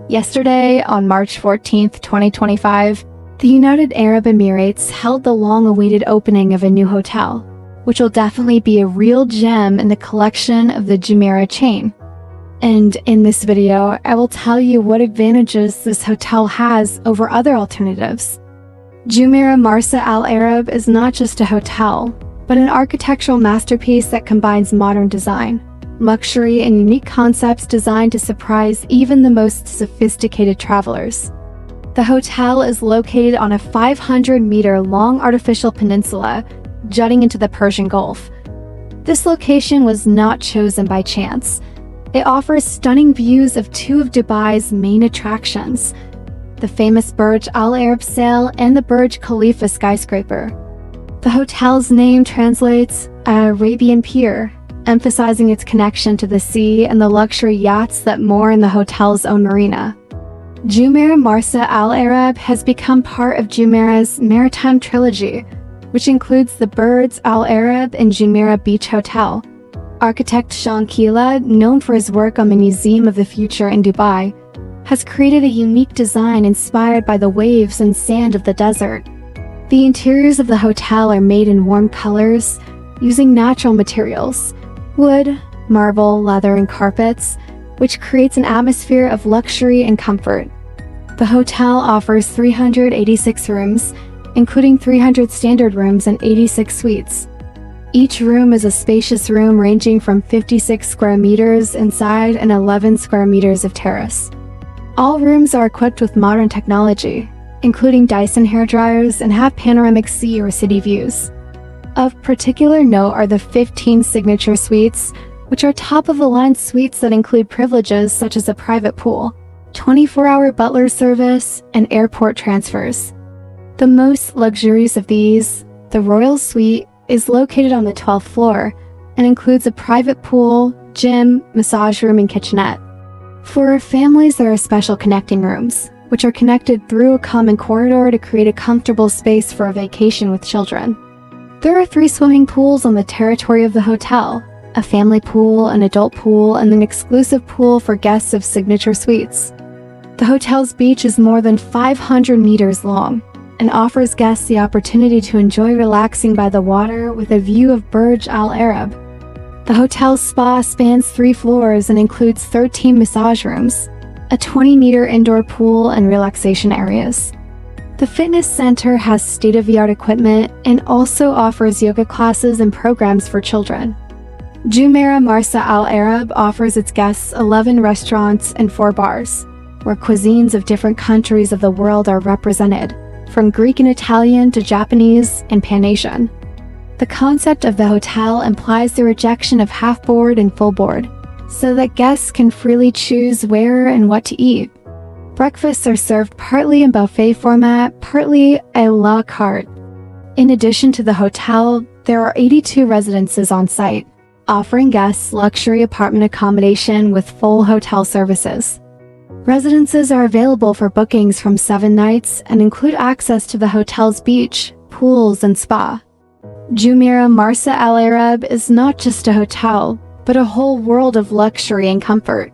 Yesterday, on March 14th, 2025, the United Arab Emirates held the long-awaited opening of a new hotel, which will definitely be a real gem in the collection of the Jumeirah chain. And in this video, I will tell you what advantages this hotel has over other alternatives. Jumeirah Marsa Al Arab is not just a hotel, but an architectural masterpiece that combines modern design, luxury, and unique concepts designed to surprise even the most sophisticated travelers. The hotel is located on a 500-meter-long artificial peninsula jutting into the Persian Gulf. This location was not chosen by chance. It offers stunning views of two of Dubai's main attractions, the famous Burj Al Arab Sail and the Burj Khalifa skyscraper. The hotel's name translates Arabian Pier, emphasizing its connection to the sea and the luxury yachts that moor in the hotel's own marina. Jumeirah Marsa Al Arab has become part of Jumeirah's maritime trilogy, which includes the Burj Al Arab and Jumeirah Beach Hotel. Architect Sean Keela, known for his work on the Museum of the Future in Dubai, has created a unique design inspired by the waves and sand of the desert. The interiors of the hotel are made in warm colors, using natural materials, wood, marble, leather, and carpets, which creates an atmosphere of luxury and comfort. The hotel offers 386 rooms, including 300 standard rooms and 86 suites. Each room is a spacious room ranging from 56 square meters inside and 11 square meters of terrace. All rooms are equipped with modern technology, including Dyson hairdryers, and have panoramic sea or city views. Of particular note are the 15 signature suites, which are top-of-the-line suites that include privileges such as a private pool, 24-hour butler service, and airport transfers. The most luxurious of these, the Royal Suite, is located on the 12th floor and includes a private pool, gym, massage room, and kitchenette. For families, there are special connecting rooms, which are connected through a common corridor to create a comfortable space for a vacation with children. There are 3 swimming pools on the territory of the hotel, a family pool, an adult pool, and an exclusive pool for guests of signature suites. The hotel's beach is more than 500 meters long and offers guests the opportunity to enjoy relaxing by the water with a view of Burj Al Arab. The hotel's spa spans 3 floors and includes 13 massage rooms, a 20-meter indoor pool, and relaxation areas. The fitness center has state-of-the-art equipment and also offers yoga classes and programs for children. Jumeirah Marsa Al Arab offers its guests 11 restaurants and 4 bars, where cuisines of different countries of the world are represented, from Greek and Italian to Japanese and Pan-Asian. The concept of the hotel implies the rejection of half-board and full-board, so that guests can freely choose where and what to eat. Breakfasts are served partly in buffet format, partly a la carte. In addition to the hotel, there are 82 residences on site, offering guests luxury apartment accommodation with full hotel services. Residences are available for bookings from 7 nights and include access to the hotel's beach, pools, and spa. Jumeirah Marsa Al Arab is not just a hotel, but a whole world of luxury and comfort.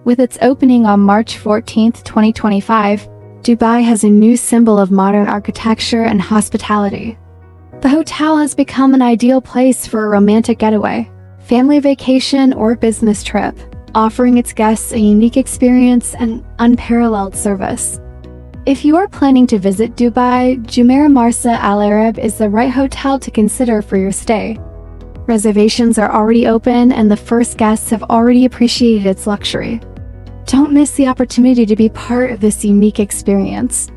With its opening on March 14, 2025, Dubai has a new symbol of modern architecture and hospitality. The hotel has become an ideal place for a romantic getaway, family vacation, or business trip, offering its guests a unique experience and unparalleled service. If you are planning to visit Dubai, Jumeirah Marsa Al Arab is the right hotel to consider for your stay. Reservations are already open and the first guests have already appreciated its luxury. Don't miss the opportunity to be part of this unique experience.